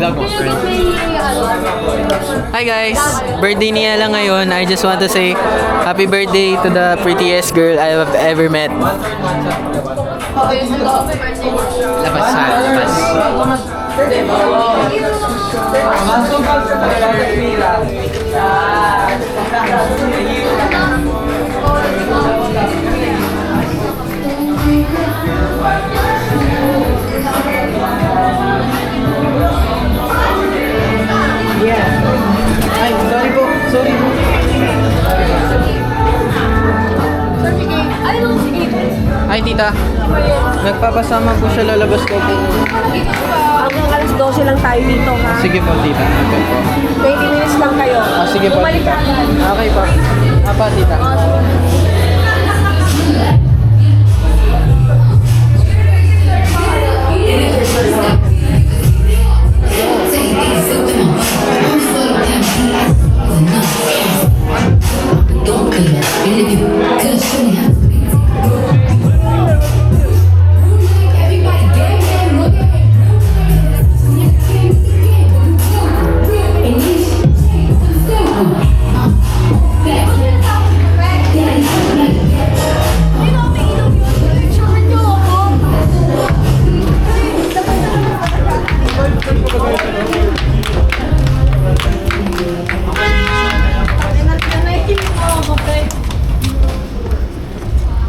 Vlog mo, friend. Hi guys! Birthday niya lang ngayon. I just want to say happy birthday to the prettiest girl I have ever met. Labas sa labas. Ay, sorry po. Sorry po. Hi tita. Nagpapasama po siya, lalabas ko po. Hanggang alas 12 lang tayo dito, ha? Sige po tita. Okay po. 20 minutes lang kayo. Sige po Bumalik tita. ka. Okay po. Apa tita.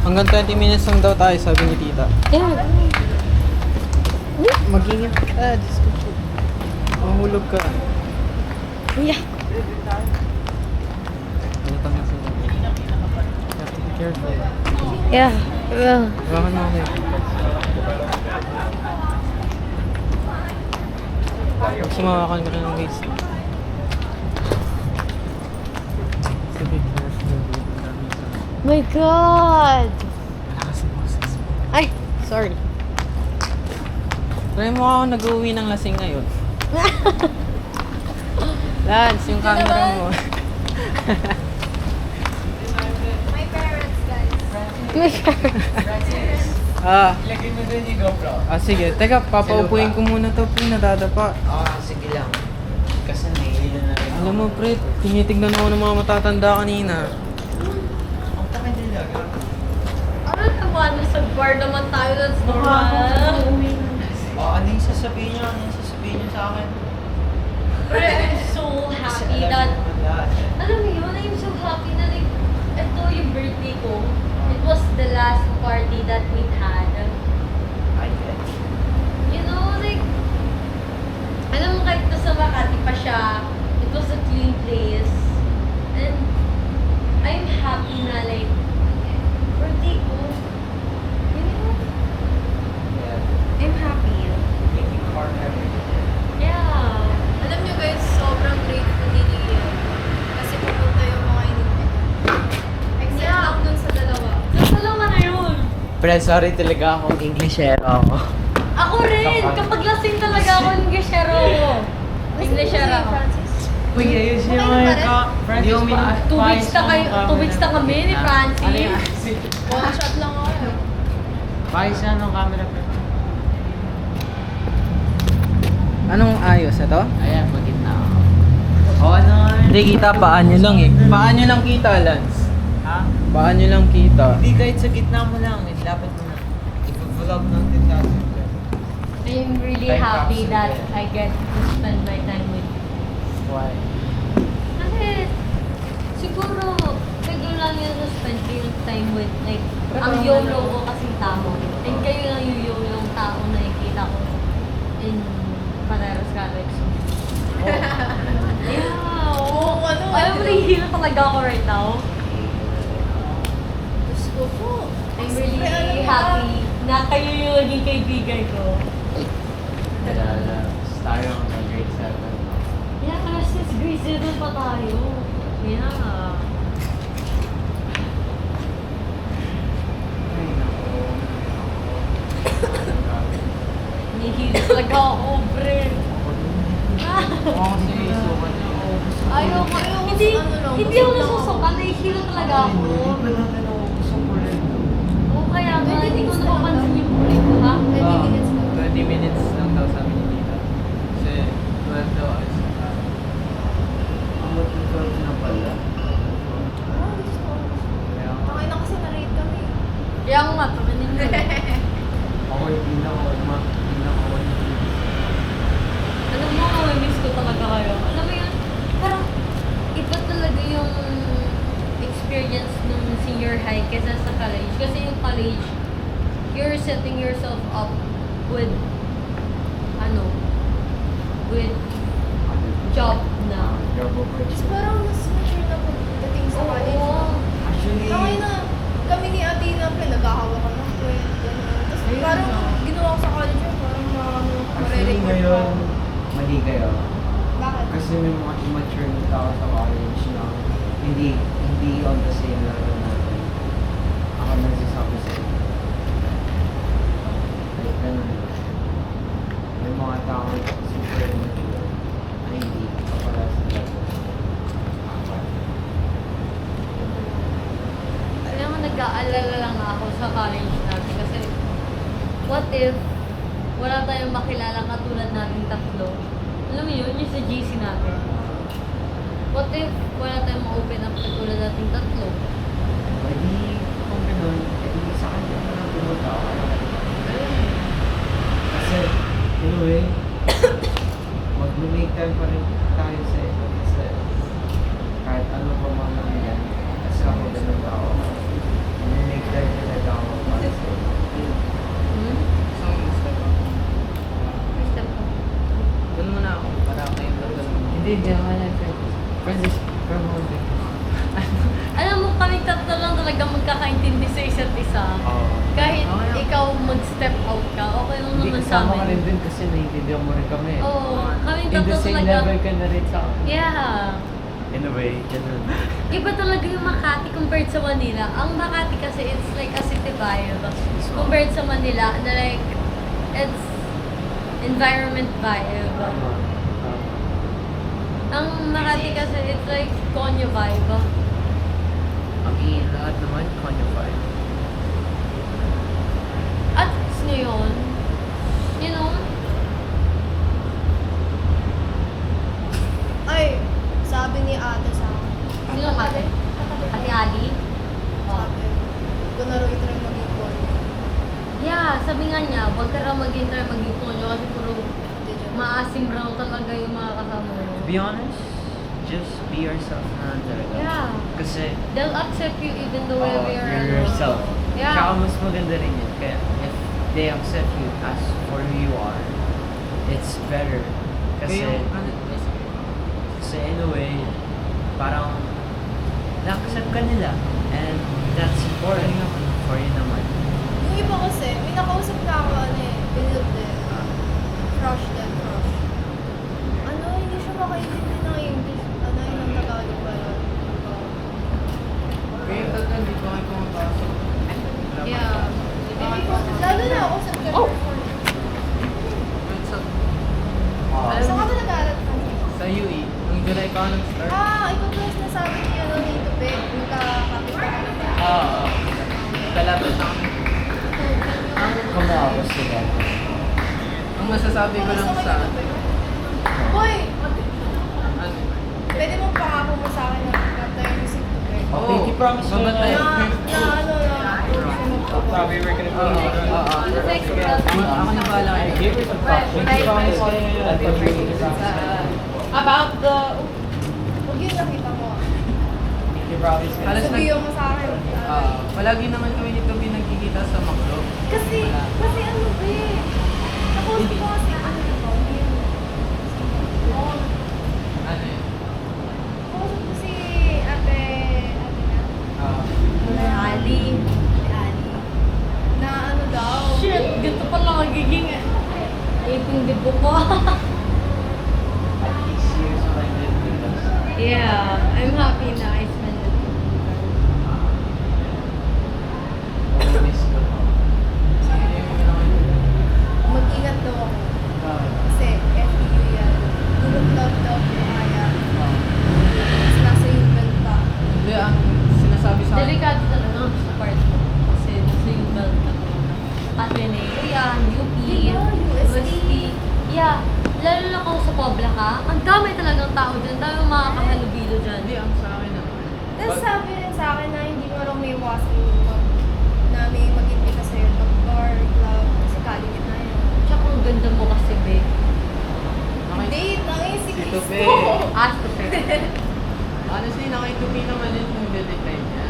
Hanggang 20 minutes lang daw tayo, sabi ni tita. Mag-ingat ka, Diyos ko po. Mahulog ka. Yeah. Balitan na sila. You have to be careful. Yeah. Hawakan mo ako. Huwag sumawakan ka ng waist. Sige, careful. My God! Ay, sorry. Try mo ako nag-uwi ng lasing ngayon. Lance, yung camera mo. My parents, guys. Ilagay mo doon yung GoPro. Sige. Teka, papaupuin ko muna to. Nadadapa. Sige lang. Kasi nahihilo na rin. Alam mo, pre, tinitignan ako ng mga matatanda kanina. Ang takay nila. Ano naman? Sa bar naman tayo. That's normal. Ano yung sasabihin niyo? Ano yung sasabihin niyo sa akin? But I'm so happy that... Alam mo yun, I'm so happy na like, ito yung birthday ko. It was the last party that we had. I get it. You know, like, alam mo kahit nasa Makati pa siya, it was a clean place. And I'm happy na like, birthday ko. You know, Yeah. I'm happy. Making heart everything. Yeah. Alam nyo guys, sobrang grateful ni Nia. Kasi pupunta yung mga inipin. Except lang dun sa dalawa. Nasalawa na yun. Pero sorry talaga akong Englishero ako. Ako rin! Kapag lasing talaga ako, Englishero ako. Englishero ako. Uy, ayos yung mga Francis pa. 2 weeks na kayo, 2 weeks na kami ni Francis. One shot lang ako. Paayos na ng camera pa. Anong ayos? Ito? Ayan, magitna ako. Ano? Hindi kita, paan nyo lang eh. Paan nyo lang kita, Lance. Ha? Paan nyo lang kita. Hindi, kahit sa gitna mo lang. Lapit mo na. I-vlog natin natin. I'm really Time happy capsule. that I get to spend my time with you. Why? Kasi, siguro, kayo lang yung spend yung time with, like, ang YOLO ko kasi tao. And kayo lang yung YOLO tao na nakikita ko in Pateros College. Yeah, Oo, ano? Alam mo, nahihilo talaga ako right now. Diyos ko po. I'm really happy na kayo yung naging kaibigan ko. Tayo ang grade 7. Yeah, kasi since grade 7 pa tayo. Yeah. Nihilo talaga ako, pre. Oo, kasi isukan nyo. Ayoko. Hindi, hindi ako nasusukan. Nahihilo talaga ako. Oo, kaya nga, hindi ko napapansin yung kulay ko, ha? 20 minutes lang. 20 minutes lang daw sabi ni tita. Kasi experience nung senior high kesa sa college. Kasi yung college, you're setting yourself up with, with job na. Mas parang mas mature na pagdating sa college. Oo. Actually, Okay na, kami ni Ate na pinaghahawakan ng kwent. Tapos Ayun parang na. ginawa ko sa college yun, parang actually marirecord ngayon, pa. mali kayo. Bakit? Kasi may mga immature na tao sa college na hindi on the same level natin. Ako nagsasabi sa inyo. Like, ganun. May mga tao super immature na hindi ka pala sa level. Alam mo, nag-aalala lang ako sa college natin kasi what if wala tayong makilala katulad nating tatlo? Alam mo yun, yung sa GC natin. What if wala tayong ma-open up katulad nating tatlo? Pwede, kung ganun, edi sa kanya na lang pumunta ako. Kasi, in a way, mag-make time pa rin tayo sa isa't isa. Kahit ano pa mga nangyayari. Kasi ako ganun tao. Mag-make time talaga ako para sa iyo. Hmm? Step ko. Doon muna ako, para kayong tatlo. Hindi, wala. Francis, from home. Alam mo, kami tatlo lang talaga magkakaintindi sa isa't isa. Kahit Okay. ikaw mag-step out ka, okay lang Hindi, naman sa kasama ka rin amin. din kasi naiintindihan mo rin kami. Oo, kami In the tatlo same talaga. level ka na rin sa akin. Yeah. In a way, ganun. Iba talaga yung Makati compared sa Manila. Ang Makati kasi it's like a city vibe. Compared sa Manila, na like, it's environment vibe. Ang Makati kasi it's like Konyo vibe. Ang lahat naman, conjugal. At ngayon, you know, Ay, sabi ni Ate sa akin. sino Ate? Ate Ali? Oh. Sabi, ko na raw itry maging Konyo. Yeah, sabi nga niya, huwag ka raw mag-intry maging Konyo kasi puro maasim raw talaga yung mga kasama mo. To be honest, just be yourself na talaga. Yeah. Kasi, They'll accept you even the way we are. you're yourself. Yeah. Tsaka mas maganda rin yun. Kaya, if they accept you as for who you are, it's better. Kasi, kasi in a way, parang, na-accept ka nila. And that's important for you naman. Yung iba kasi, may nakausap na ako, build din. Crush din, crush. Hindi siya makaintindi ng English. Yun ang Tagalog ba yun? Kaya tatlo, hindi ko kayo pumapasok. Yeah. Lalo na ako sa Oh! Saan ka ba nag-aaral ka? Sa UE, nung July pa ako nag-start. Ikaw ba nasabi ni ni Tupet? Magkakapit pa kami. Oo. Kalapit na kami. Kumawas sila. Ang masasabi ko lang sa... Hoy! Ano? Pwede mong pangako mo sa akin na tayo mo si Tupet. Oh, pinky promise ko Babat na. tayo. Sabi, we're gonna Oo. Oo. Thanks, girl. Ako na bahala I kayo. gave her some promise. Pinky promise ko About the... Huwag yun nakita mo. Pinky promise ko. Halos Sabihin mo sa akin. palagi naman kami nito nagkikita sa McDo. Kasi ano ba eh. Nakausap ko kasi ano ito. Ano yun? Nakausap ko si ate na. Ali. Na ano daw. Shit, ganito pala magiging... Iping dibo ko. At least years of my life. Yeah, I'm happy na I spent it. Miss ko. Mag-ingat daw ako. Kasi FPU yan. Tulog daw ko kaya. Tapos nasa Yuval pa. Hindi, ang sinasabi sa akin. Delikado talaga sa part mo. Kasi nasa yung belt ka. Ateneo, UP, Diba, UST. Yeah, lalo na kung sa Pobla ka, ang dami talagang tao dyan. Dami mga kahalubilo dyan. Hindi, ang sa akin naman. Tapos sabi rin sa akin na hindi mo lang may iwasan yung na may mag-imbita sa'yo ng bar, club, kasi college na yun. Tsaka ang ganda mo kasi, be. Date, ang isip Ito, ko. be. Ask ko sir. Honestly, nakitupi naman yun nung decline niya.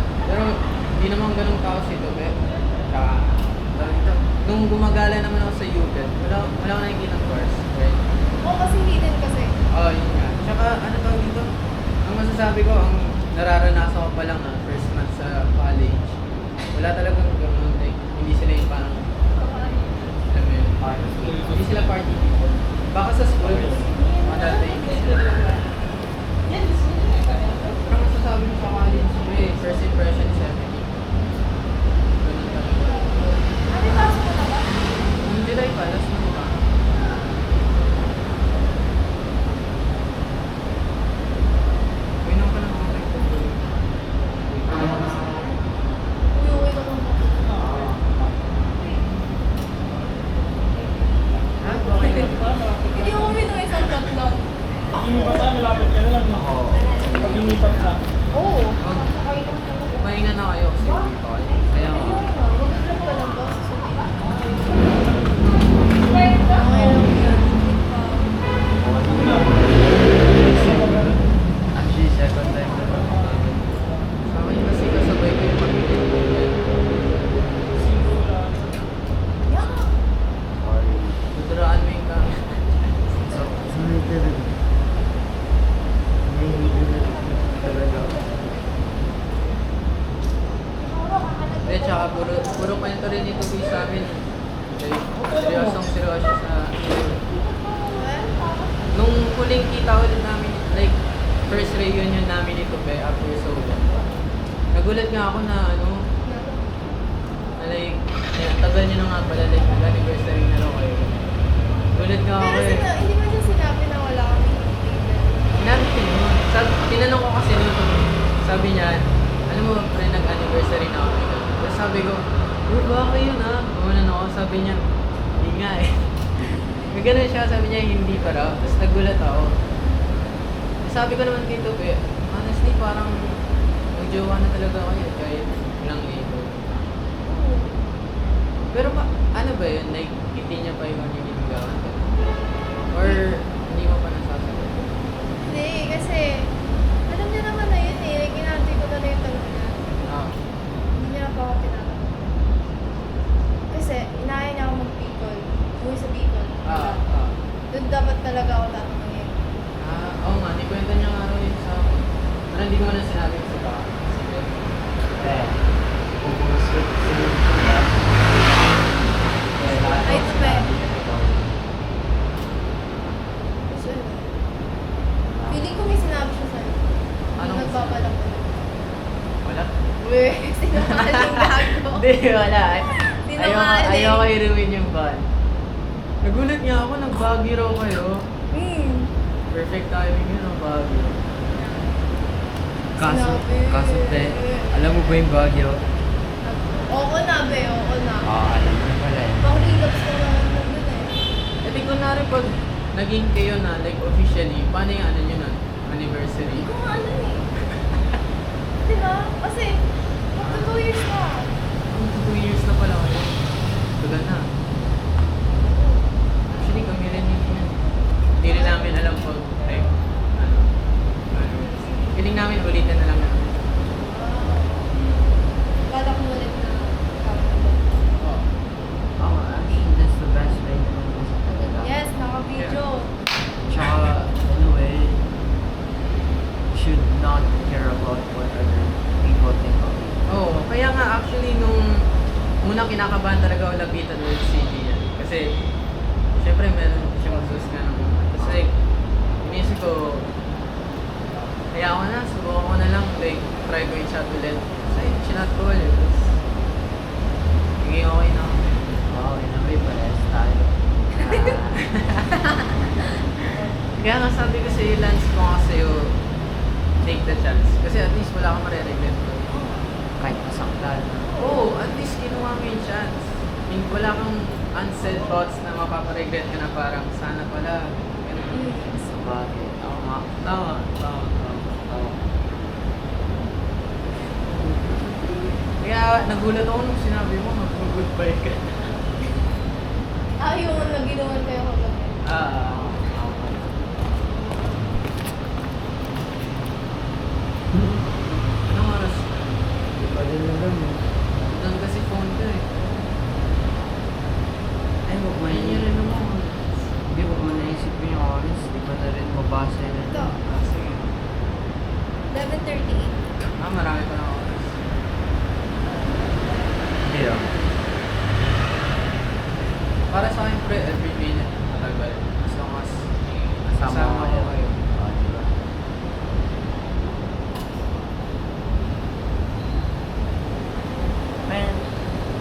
Oo. Pahinga na kayo kasi uwi pa kayo. Kaya nga. Mag-vlog ka lang ba? Okay lang yan. Actually, second time na lang. Sa akin kasi kasabay ko yung pag-ibig. Sorry. Tuturaan mo yung kami. Sorry talaga. Talaga. Hindi, tsaka puro kwento rin ito guys sa amin. Like, seryoso sa... Nung huling kita ulit namin, like, first reunion namin ito pe, after so long. Nagulat nga ako na like, ang tagal nyo na nga pala, like, anniversary na lang kayo. Gulat nga ako Pero eh. hindi mo siya sinabi na wala kami Sinabi ko yun. Tinanong ko kasi nung sabi niya, alam mo, pre, nag-anniversary na kami. Tapos sabi ko, bro, ba kayo na? Gumanon ako, sabi niya, hindi nga eh. May ganun siya, sabi niya, hindi pa raw. Tapos nagulat ako. Sabi ko naman kay Tope, honestly, parang mag-jowa na talaga kayo kahit ilang ito. Pero ano ba yun? Like, hindi niya pa yung manginiligawan? Or hindi mo pa nasasagot? Hindi, kasi alam niya naman na yun eh. Like, inantay ko na yung tanong niya. Ah. Hindi niya na pa ako tinatanong. Kasi inaya niya ako mag-Bicol. Umuwi sa Bicol. Ah. Doon dapat talaga ako tatanungin. Oo nga, di kwento niya nga rin sa akin. Pero hindi ko na sinabi sa baka. Sige. Eh. Pumusot sila. Ay, ito ba? Gusto yun. Feeling ko may sinabi siya sa'yo. Anong- Nagbabalak ko. Wala? Weh, sinungaling gago. Hindi, wala. Sinungaling. Ayoko i-ruin yung van. Nagulat niya ako, nag-Baguio raw kayo. Perfect timing yun, ang Baguio. Kaso te, alam mo ba yung Baguio? Oo na, be. Oo na. Alam mo na pala eh. Pang relapse ko na nandun eh. Eh, di ko na rin pag naging kayo na, like officially, paano yung ano nyo na? Anniversary? Hindi ko nga alam eh. Diba? Kasi, magka 2 years na. 2 years na pala kayo. Tagal na. Actually, kami rin hindi rin namin alam pag, like, ano, feeling namin ulitin na lang namin. Balak mo ulit na. Oh, actually, that's the best way to know this talaga. Yes, naka-video. Tsaka, in a way, you should not care about what other people think of you. Oo, kaya nga actually nung unang kinakabahan talaga ako lapitan with CD yan. Kasi, syempre meron siya masus nga ng tapos like, inisip ko, kaya ako na, subukan ko na lang, like, try ko yung chat ulit. Kasi, chinat ko ulit. Tapos, naging okay na ako. Wow, in a way, parehas tayo. Kaya nga sabi ko sa'yo, Lance, kung ako sa'yo, take the chance. Kasi at least wala kang mariregret. Kahit masaktan. Oo, at least kinuha mo yung chance. Wala kang unsaid thoughts na mapaparegret ka na parang sana pala. Ganun. Sa bagay. Tama. Kaya nagulat ako nung sinabi mo mag-goodbye ka. Yung nag-inuman kayo kagabi. Anong oras? Pwede na lang eh. Doon kasi phone ko eh. Ay, huwag mo Ayun yun rin naman. Hindi, huwag mo naisip yung oras. Di ba na rin mabasa na Ito, Sige. 11:38. Marami pa na oras. Hindi ah. Para sa akin, pre, every minute matagal. As long as Kasama ko kayo. Diba? Man,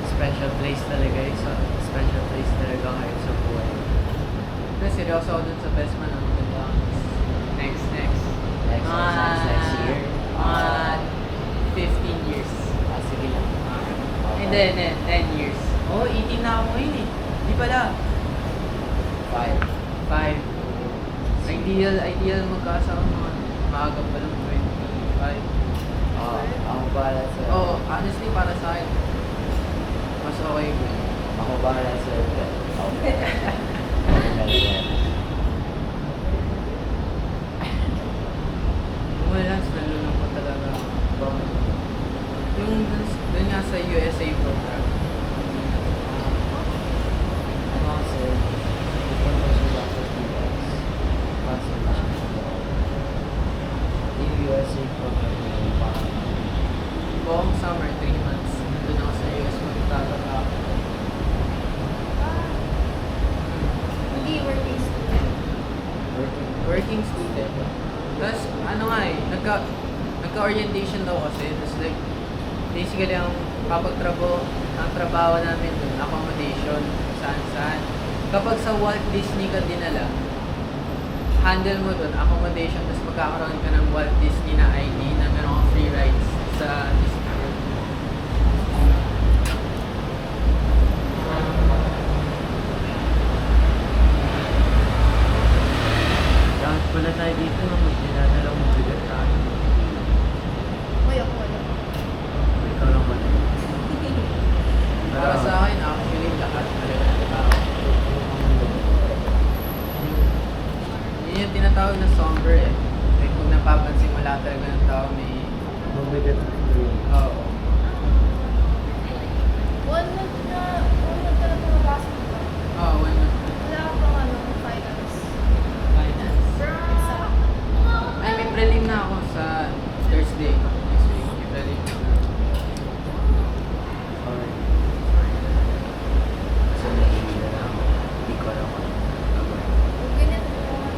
special place talaga yun. Special place talaga kayo sa buhay. Pre, seryoso ako dun sa best man. Ang maganda. Next. Next next year. 15 years. Sige lang. Hindi, 10 years. Oo, 18 na ako ngayon eh. Di pala. 5. 5. Ideal magkasama mga maaga pa lang 25. Ako bahala sa... Oh, honestly para sa akin, mas okay ko. Ako bahala sa... Okay. Wala, nalulung ko talaga. Yung dun nga sa USA program. Ano kasi, pupunta sila sa US. Kaso na siya. Yung USA program na yung parang Buong summer, 3 months. Doon ako sa US magtataka. Hindi working student. Working student. Tapos, ano nga eh, nagka-orientation daw kasi. Tapos like, basically ang ang trabaho namin doon, accommodation, saan-saan. Kapag sa Walt Disney ka dinala, handle mo doon, accommodation, tapos magkakaroon ka ng Walt Disney na ID na meron kang free rides sa Disney World. Lahat pala tayo dito na may dinadalang mabigat tayo. Uy, ako wala. Ikaw lang ba? Para sa akin, actually, lahat talaga ng tao. Yun yung tinatawag na somber eh. Like, kung napapansin mo lahat talaga ng tao may... Mabigat na ito. Oo. One month ka na pumapasok ba? Oo, wala. Wala ka pang ano, finance. Finance. Exam. Ay, may prelim na ako sa Thursday. Next week, may prelim na. Sorry. Kasi nahihila na ako. Hindi ko alam kung ano gagawin. Huwag ganyan mo.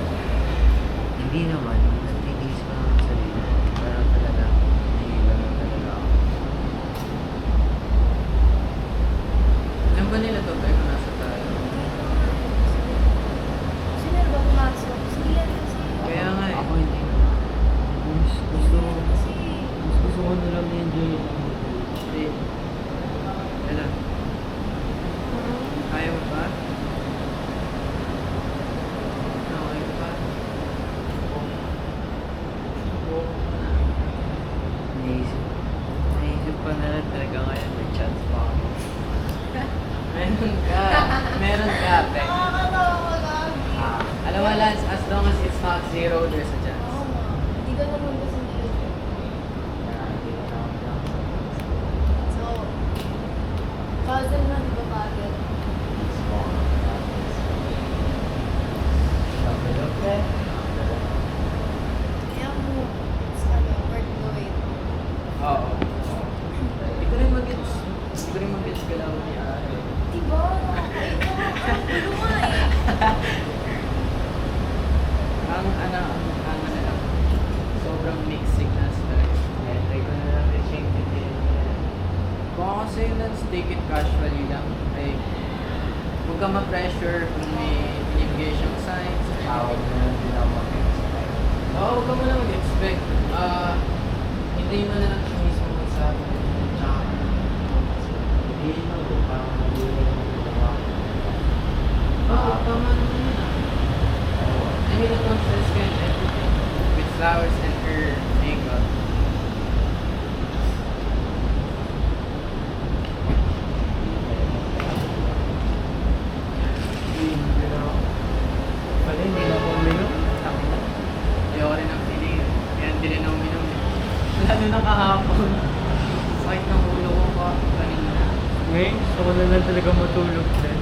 Hindi naman. Mas titiis ko lang ang sarili. Pero talaga, nahihila na talaga ako. Alam ba nila to, pero kung nasa tayo? Sino ba pumasok? Sige yan kasi. Kaya nga eh. Ako hindi naman. Gusto Kasi, ko na lang i-enjoy yung Hindi. Alam. Kaya mo ba? Okay ba? Naisip ko na lang talaga ngayon may chance pa ako. Meron ka, Pek. nakakatawa ka lang. Alam mo, Lance, as long as it's not zero, there's a chance. Oo nga. Hindi ka naman kasi nilito. So, cousin na, di ba kagad? Kaya mo, ano, worth going. Oo. Hindi ko rin mag-gets. Hindi ko rin mag-gets galaw ni Ari. Diba? Nakakait na ang gulo nga eh. Ang ano na lang. Sobrang mixed signals talaga. Try ko na lang i-change it in. Kung ako sa'yo, Lance, take it casually lang. Like, huwag ka ma-pressure kung may binibigay siyang signs. Tawag na lang din ako mag-expect. Oo, huwag ka muna mag-expect. Hintayin mo na lang siya mismo magsabi. Tsaka, Hindi naman kung parang nag-iwan yung ginawa ko. oo, tama naman yun ah. I mean, it comes to and everything. With flowers and her makeup. Pala, hindi na ako uminom. Ayoko rin ang feeling. Kaya hindi rin ako uminom. Lalo na kahapon. Sakit ng ulo ko pa. Kanina. Ngayon, gusto ko na lang talaga matulog din.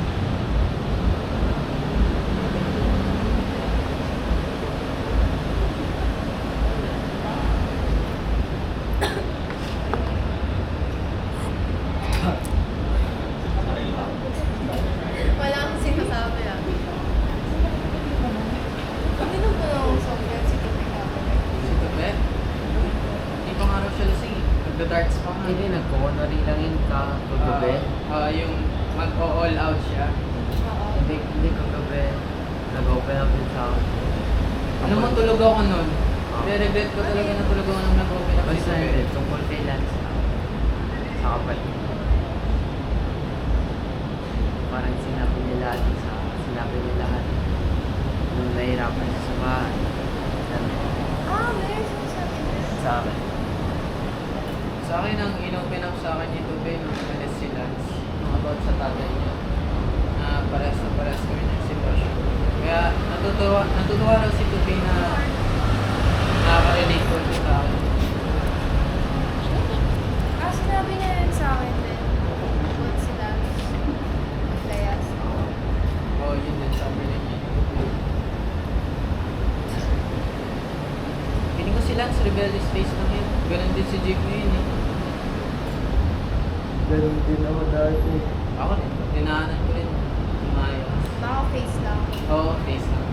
Wala akong sinasabi ah. Uminom ko na akong soft drinks, si Tupi kagabi. Si Pepe? Hindi pa nga raw siya lasing eh. Nagda-darts pa nga. Hindi, nagko-honorary lang yun kagabi. Yung mag-all out siya. Oo. Hindi kagabi. Nag-open up din sa akin. Alam mo, tulog ako nun. Regret ko talaga na tulog ako nung nag-open up si Basta Pepe. yun, tungkol kay Lance lang. Sa kapatid. Parang sinabi niya lahat nung nahihirapan siya sa bahay. Ganun. Meron siya sa akin. Sa akin. Sa akin, ang inopen up sa akin ni Tubay nung umalis si Lance, nung about sa tatay niya, na parehas na parehas kami ng sitwasyon. Kaya natutuwa raw si Tubay na nakaka-relate ko siya sa akin. Sinabi niya yun sa akin din. About sila. Playas. Oo, yun din sabi rin niya. Piling ko si Lance rebellious face lang yun. Ganun din si Jake ngayon eh. Ganun din ako dati. Ako rin, dinaanan ko rin. Umayos. Baka face lang. Oo, face lang.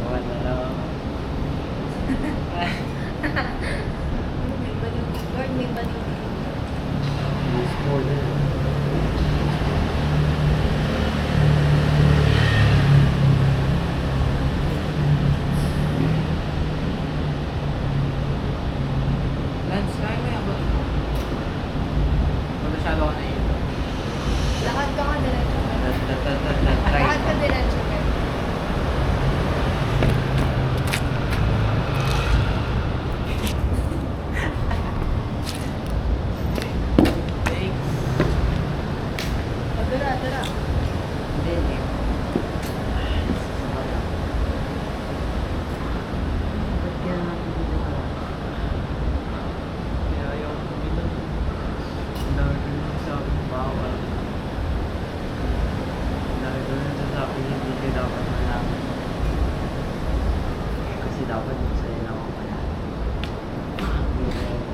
Tawa na lang ako. May baliw. Lord, may baliw. Use more than. Lance, kaya mo yung abot mo? Kung masyado ka na yun. Lakad ka nga diretso. Try Lakad ka diretso. Thanks. Dura. Hindi. Ba't kaya natin dito ka? Kaya ayaw ko bilang. Ang dami ko nang sabi bawal. Ang dami ko nang sasabi hindi ka dapat malaman. Kasi dapat yung sa'yo lang ako malaman.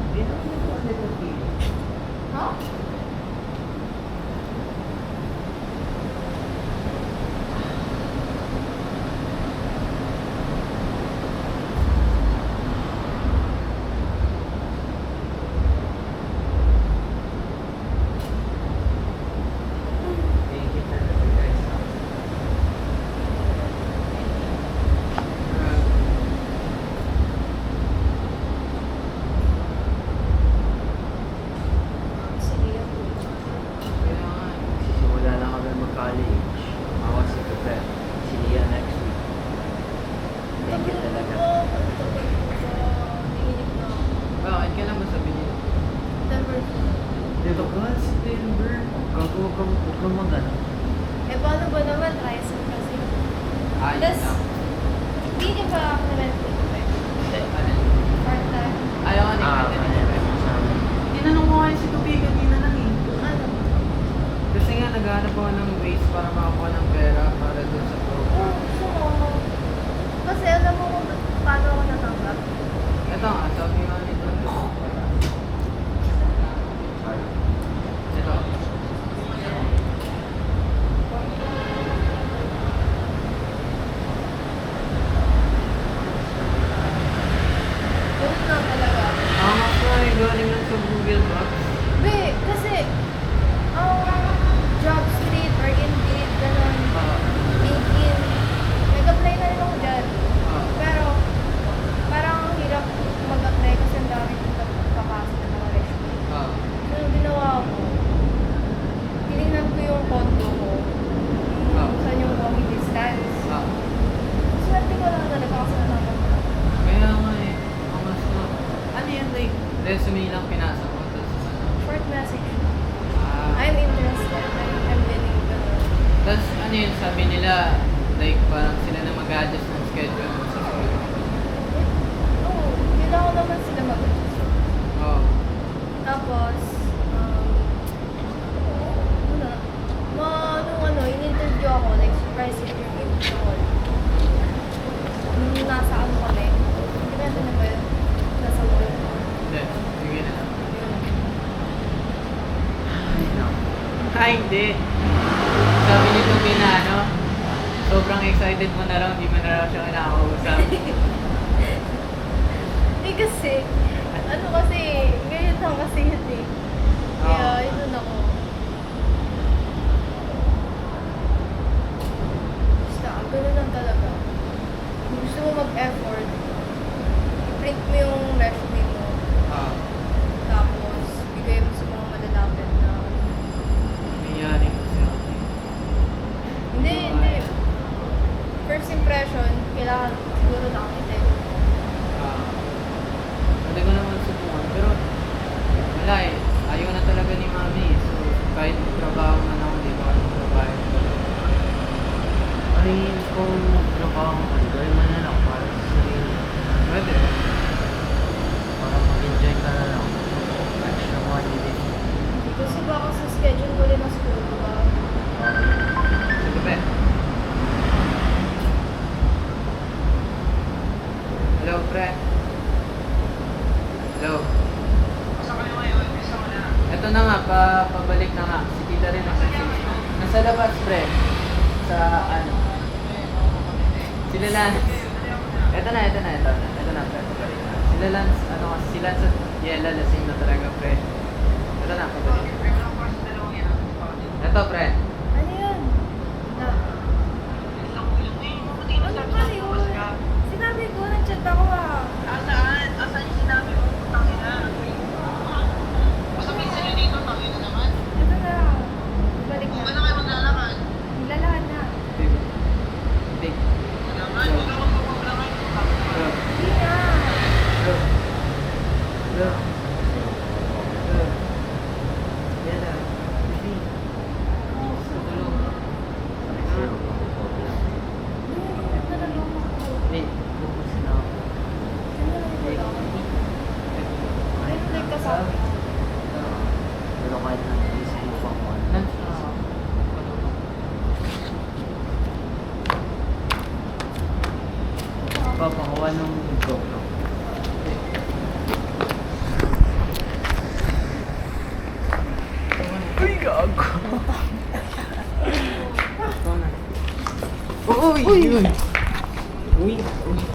Hindi na ako nagpapalito. Ha? Thank you talaga guys. Sige. Kaya nga, Sisimula na kami mag-college. Ako si Pepe. Si Lia next week. Thank you talaga. Nanginig na ako. bakit kailan ba sabi niya? September 2. Diba ba? September. Huwag kang mag-ano. Paano ba naman? Tricycle kasi. Ayos Tas, na. hindi niya ba ako na-Netflix? Hindi, ano? Part-time. Ayaw ka ni Kate. Tinanong ko nga si Tupi kanina lang eh. Ano? Kasi nga naghahanap ako ng ways para makakuha ng pera para dun sa program. Gusto ko. Kasi alam mo kung paano ako natanggap. Ito nga, sabi nga nito. Ito. Ganun na talaga. Angas nga eh, galing lang sa Google Docs. Be, kasi, job street or Indeed, ganun, LinkedIn, nag-apply na rin ako dyan. Pero, parang ang hirap mag-apply kasi ang dami kong nagpapasok na mga resume. So, yung ginawa ko, tinignan ko yung condo ko, kung saan yung walking distance. Swerte ko lang talaga kasi natanggap ko. Kaya nga eh, angas nga. Ano yan like, resume lang pinasa mo? Tapos ano? Short message. Ah. I'm interested. I'm willing to. Tapos ano yun, sabi nila, like parang sila na mag-adjust ng schedule mo sa school. Oo, kailangan naman sila mag-adjust. Oo. Tapos, in-interview ako, like, surprise interview ako. Nung nasa ano kami, hindi natin na ba yun? Nasa work. Hindi, sige na lang. Ay, no. Hindi. Sabi niyo kung ano, sobrang excited mo na raw, hindi mo na raw siya kinakausap. Hindi kasi, ano kasi, ngayon lang kasi yun eh. Kaya, yun ako. Basta, ganun lang talaga. Kung gusto mo mag-effort, print mo yung resume mo. Ah. Tapos, bigay mo na nga, pabalik na nga. Si tita rin nasa nasa labas, pre. Sa ano. Sila Lance. Ito na, pre. Pabalik na. Sila Lance, ano kasi, sila sa Yela, lasing na talaga, pre. Ito na, pabalik. Ito, pre. Ano yun? Na. Ano ba yun? Sinabi ko, nag-chat ako ah. Ito na. Balik na. Maglalakad na. Big. Big. Hindi na. Yela. Bibi. Tulong. Hindi na talaga ako. Wait, bubus na ako. Hindi na lang ako. Ay, nagkasabi. Pero kahit na isip mo pang one. Lance na ako. Papakuha nung GoPro. Uy, gago. Uy! Uy!